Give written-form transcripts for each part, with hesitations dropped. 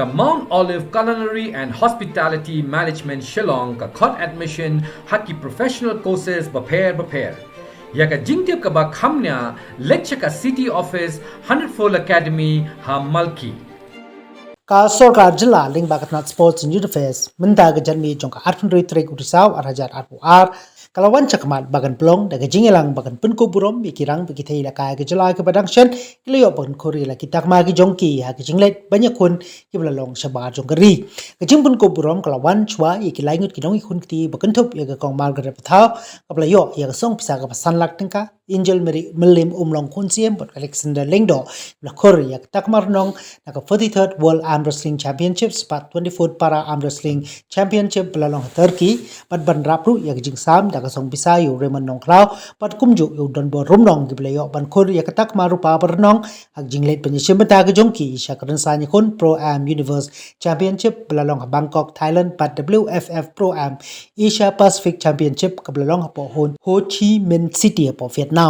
ka Mount Olive Culinary and Hospitality Management Shillong ka khot admission haki professional courses bapair ya ka jingtiap ka ba khamnya lecture ka city office 100 academy ha malki ka SORKAR JYLLA ling bakatnat sports in face menta ga janmi jong ka arfun roi trek urisaw arhajar arpu ar kalawan cakmat bagan pelong daga jingelang bagan PYNKUP BUROM bikirang bikithai la ka ga JYLLA ke badangshan kliyo bagan khori la kitak ma gi jongki ha gi jinglet banyak kun ki belalong shabar jong gari ga jing PYNKUP BUROM kalawan chwa iki laingut ki dong ikun kiti bagan thup ya ga kong margaret pathaw kablayo ya ga song pisa ga pasan lak tingka Angel Melim Umlong Kunsiem but Alexander Lengdo la khori ya takmar nong na 43rd World Arm Wrestling Championships part 24th Para Arm Wrestling Championship belalong Turkey pat ban rapru ya jing sam daga song bisa yu reman nong kraw pat kumju yu don bo rumnong giblayo ban khori ya tak maru pa bernong hak jinglet penyishim beta ga jongki shakaran sanya kun Pro Am Universe Championship belalong Bangkok Thailand pat WFF Pro Am Asia Pacific Championship belalong po Ho Chi Minh City po Vietnam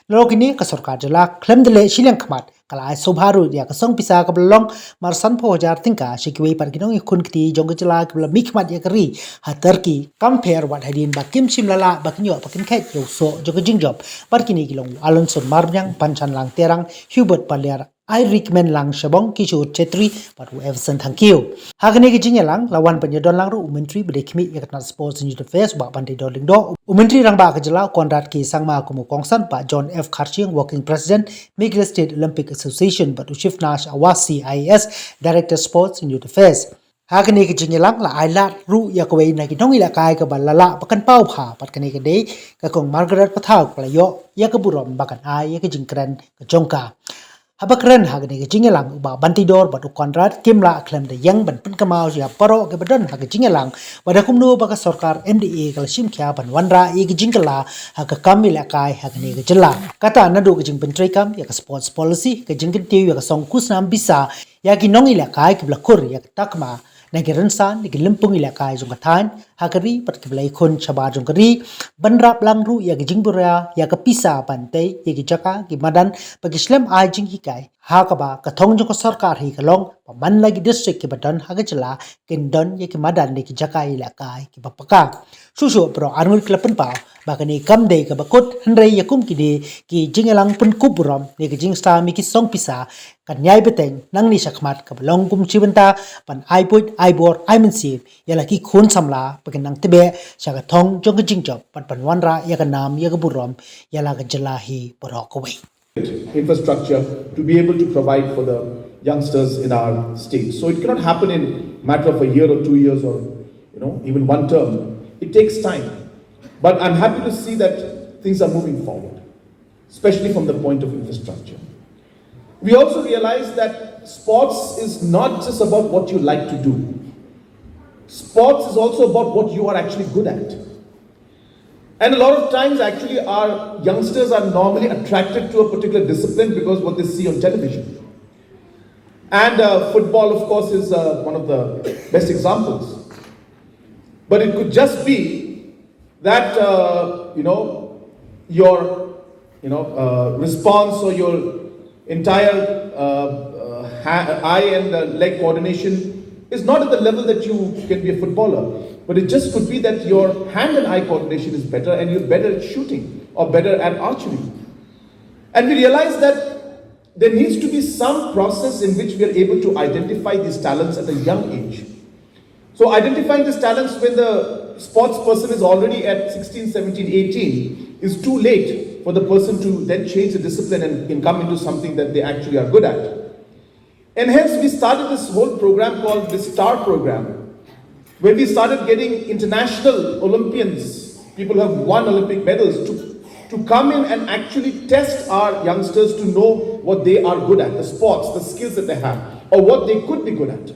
Logini ka SORKAR JYLLA klem dele Shillong khamat kala sobharu ya ka song pisa ka belong marsan pho jar tingka shikiwi par ginong ikun kiti jong ka JYLLA ka mikmat ya kari ha turkey compare wat hadin ba kim simlala ba kinyo pa kin khet yo so jong ka jingjob par kini gilong alonson marbyang panchan lang terang hubert palyar I recommend lang shabong kishur chetri but everson thank you hagni ki jingelang lawan panyadon lang ru umentri bedekmi yakna sports in the face ba bandi doling do umentri rang ba ka JYLLA konrad ki sangma kumu kongsan pa John F Kharchiang working president Meghalaya State Olympic Association but Ushif Nash Awasi IAS director sports in the face hagni ki jingelang la aila ru yakwe na ki dong ila kai ka balala pakan pau pha pat kani ka dei ka kong margaret pathaw playo yakaburom bakan ai yak jingkran ka jongka Habakran hagni ke jingelang ba bantidor ba konrad kimla klem de yang ban pun kamau ya paro ke badan hag jingelang bada kumnu ba ka SORKAR MDA kal sim kya ban wanra e ke jingkala hag kamila kai hagni ke JYLLA kata nadu ke jing pentrai kam ya ka sports policy ke jingkin tiu ya ka song kusnam bisa ya ki nong ila kai ke blakur ya takma nagi rensan nagi lempung ila kai jong kathan hagari pat ke blai khon chaba jong kari banrap langru ya ke jingbura ya ka PISA pantai ya ki jaka ki madan pagi slam ai jing hikai ha ka ba ka thong jong ko SORKAR hi kalong paman lagi district ki badan ha ka JYLLA kindon ya ki madan ni ki jaka ila kai ki bapaka susu pro anul klepen pa bakani kam dei ka bakut hendrai yakum ki de ki jingelang PYNKUP BUROM ni ki jing sta mi ki song PISA kan nyai beteng nang ni sakmat ka long kum chibenta pan ai put ai bor ai mensif yala ki khon samla pakin nang tebe saka thong jong ka jing job pan wanra ya ka nam ya ka BUROM yala ka JYLLA hi borok away infrastructure to be able to provide for the youngsters in our state. So it cannot happen in a matter of a year or 2 years or even one term. It takes time. But I'm happy to see that things are moving forward, especially from the point of infrastructure. We also realize that sports is not just about what you like to do. Sports is also about what you are actually good at. And a lot of times actually our youngsters are normally attracted to a particular discipline because what they see on television. And football of course is one of the best examples. But it could just be that your response or your entire eye and leg coordination is not at the level that you can be a footballer, but it just could be that your hand and eye coordination is better and you're better at shooting or better at archery. And we realize that there needs to be some process in which we are able to identify these talents at a young age. So identifying these talents when the sports person is already at 16, 17, 18 is too late for the person to then change the discipline and can come into something that they actually are good at. And hence we started this whole program called the STAR program, where we started getting international Olympians, people who have won Olympic medals, to come in and actually test our youngsters to know what they are good at, the sports, the skills that they have, or what they could be good at.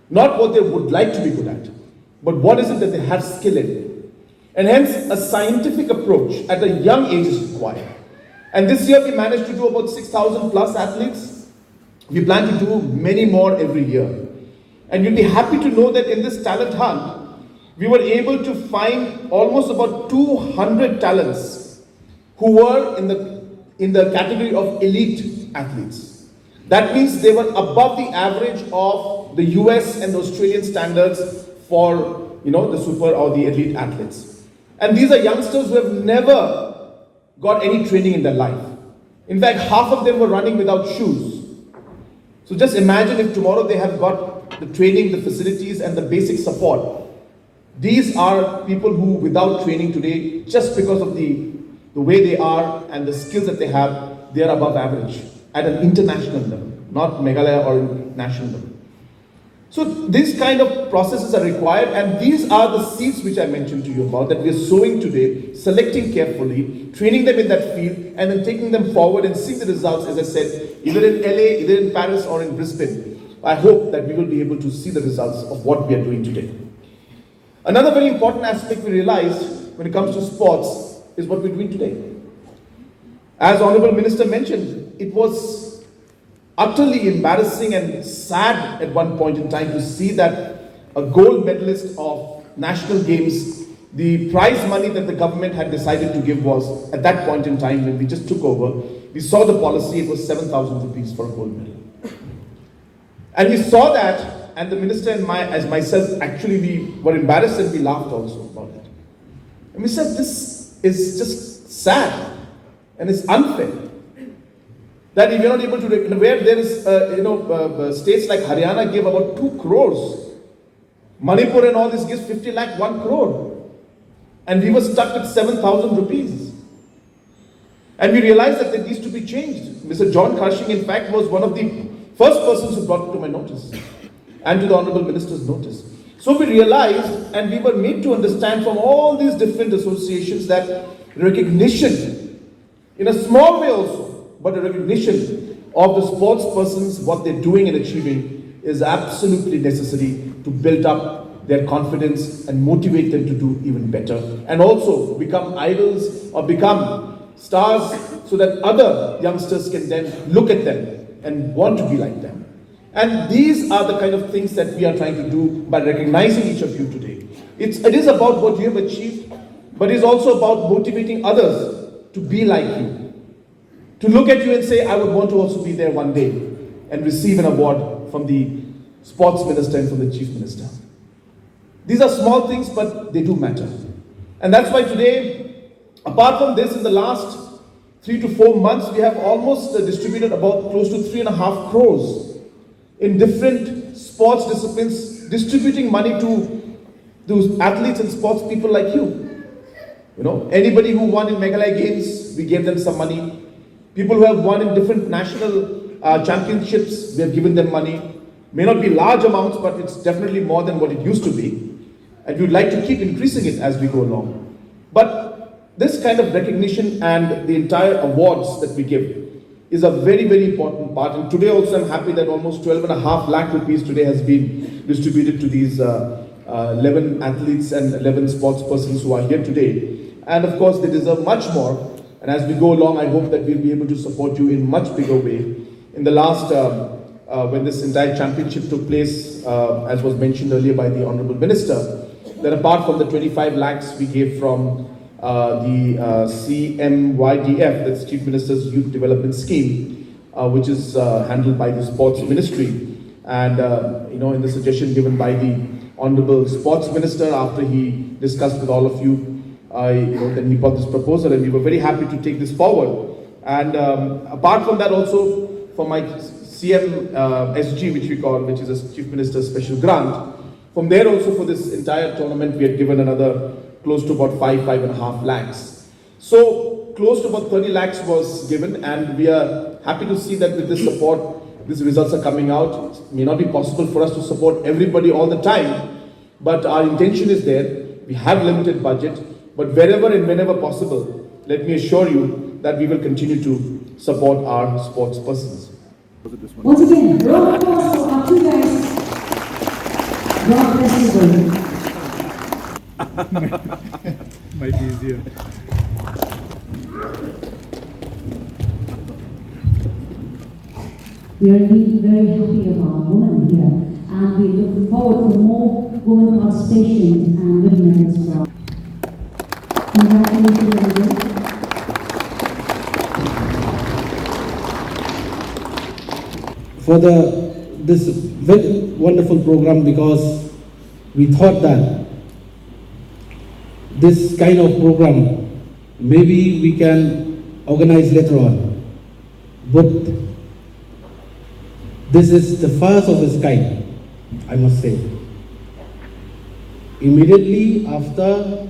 Not what they would like to be good at, but what is it that they have skill in. And hence a scientific approach at a young age is required. And this year we managed to do about 6,000 plus athletes. We plan to do many more every year. And you'll be happy to know that in this talent hunt, we were able to find almost about 200 talents who were in the category of elite athletes. That means they were above the average of the US and the Australian standards for the super or the elite athletes. And these are youngsters who have never got any training in their life. In fact, half of them were running without shoes. So just imagine if tomorrow they have got the training, the facilities and the basic support. These are people who, without training today, just because of the way they are and the skills that they have, they are above average at an international level, not Meghalaya or national level. So these kind of processes are required, and these are the seeds which I mentioned to you about that we are sowing today, selecting carefully, training them in that field, and then taking them forward and seeing the results, as I said, either in LA, either in Paris or in Brisbane. I hope that we will be able to see the results of what we are doing today. Another very important aspect we realized when it comes to sports is what we're doing today. As Honorable Minister mentioned, it was utterly embarrassing and sad at one point in time to see that a gold medalist of national games, the prize money that the government had decided to give was, at that point in time when we just took over, we saw the policy, it was 7,000 rupees for a gold medal. And we saw that, and the minister and myself, actually we were embarrassed and we laughed also about it. And we said, this is just sad and it's unfair. That if you're not able to, where there is, states like Haryana give about 2 crores. Manipur and all this gives 50 lakh, 1 crore. And we were stuck with 7,000 rupees. And we realized that needs to be changed. Mr. John Karshing, in fact, was one of the first persons who brought it to my notice and to the Honorable Minister's notice. So we realized, and we were made to understand from all these different associations that recognition, in a small way also, but a recognition of the sports persons, what they're doing and achieving is absolutely necessary to build up their confidence and motivate them to do even better. And also become idols or become stars so that other youngsters can then look at them and want to be like them. And these are the kind of things that we are trying to do by recognizing each of you today. It is about what you have achieved, but it's also about motivating others to be like you. To look at you and say, I would want to also be there one day and receive an award from the sports minister and from the chief minister. These are small things, but they do matter. And that's why today, apart from this, in the last 3 to 4 months, we have almost distributed about close to 3.5 crores in different sports disciplines, distributing money to those athletes and sports people like you. Anybody who won in Meghalaya Games, we gave them some money. People who have won in different national championships, we have given them money. May not be large amounts, but it's definitely more than what it used to be. And we'd like to keep increasing it as we go along. But this kind of recognition and the entire awards that we give is a very, very important part. And today also I'm happy that almost 12.5 lakh rupees today has been distributed to these 11 athletes and 11 sports persons who are here today. And of course they deserve much more. And as we go along, I hope that we'll be able to support you in much bigger way. In the last, when this entire championship took place, as was mentioned earlier by the Honorable Minister, that apart from the 25 lakhs we gave from the CMYDF, that's Chief Minister's Youth Development Scheme, which is handled by the Sports Ministry. And, in the suggestion given by the Honorable Sports Minister after he discussed with all of you, then he brought this proposal and we were very happy to take this forward. And apart from that also, for my CMSG, which we call, which is a Chief Minister's Special Grant, from there also for this entire tournament, we had given another close to about 5.5 lakhs. So close to about 30 lakhs was given, and we are happy to see that with this support, these results are coming out. It may not be possible for us to support everybody all the time, but our intention is there. We have limited budget. But wherever and whenever possible, let me assure you that we will continue to support our sports persons. Once again, round of applause for our two guys. God bless you. Might be easier. We are indeed very happy about women here, and we look forward to more women participation and women as well. Congratulations, everyone. For the this very wonderful program because we thought that this kind of program maybe we can organize later on. But this is the first of its kind, I must say. Immediately after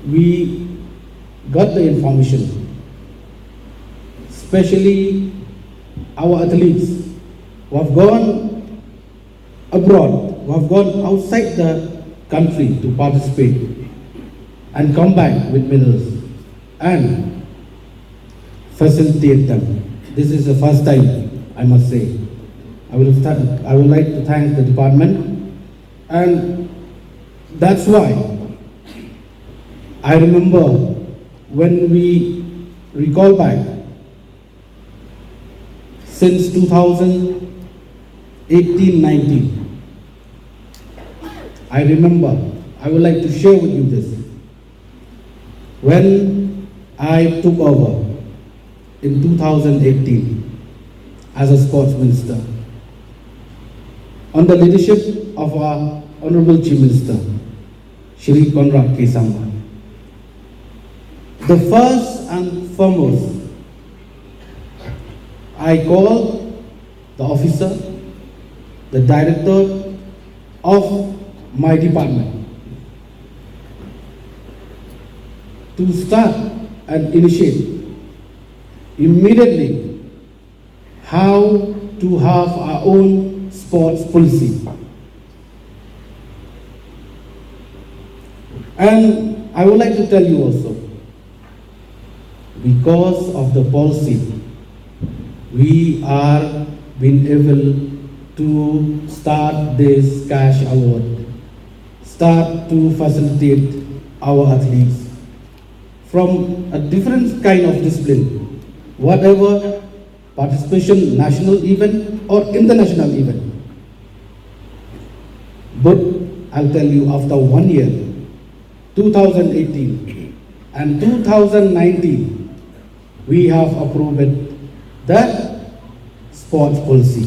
we got the information, especially our athletes who have gone abroad, who have gone outside the country to participate and come back with medals and facilitate them. This is the first time, I must say. I would like to thank the department, and that's why I remember when we recall back since 2018-19, I remember, I would like to share with you this. When I took over in 2018 as a sports minister, under the leadership of our Honorable Chief Minister, Shri Conrad K. Sangma, the first and foremost, I called the officer, the director of my department to start and initiate immediately how to have our own sports policy. And I would like to tell you also, because of the policy, we are being able to start this cash award, start to facilitate our athletes from a different kind of discipline, whatever participation, national event or international event. But I'll tell you, after 1 year, 2018 and 2019, we have approved that sports policy.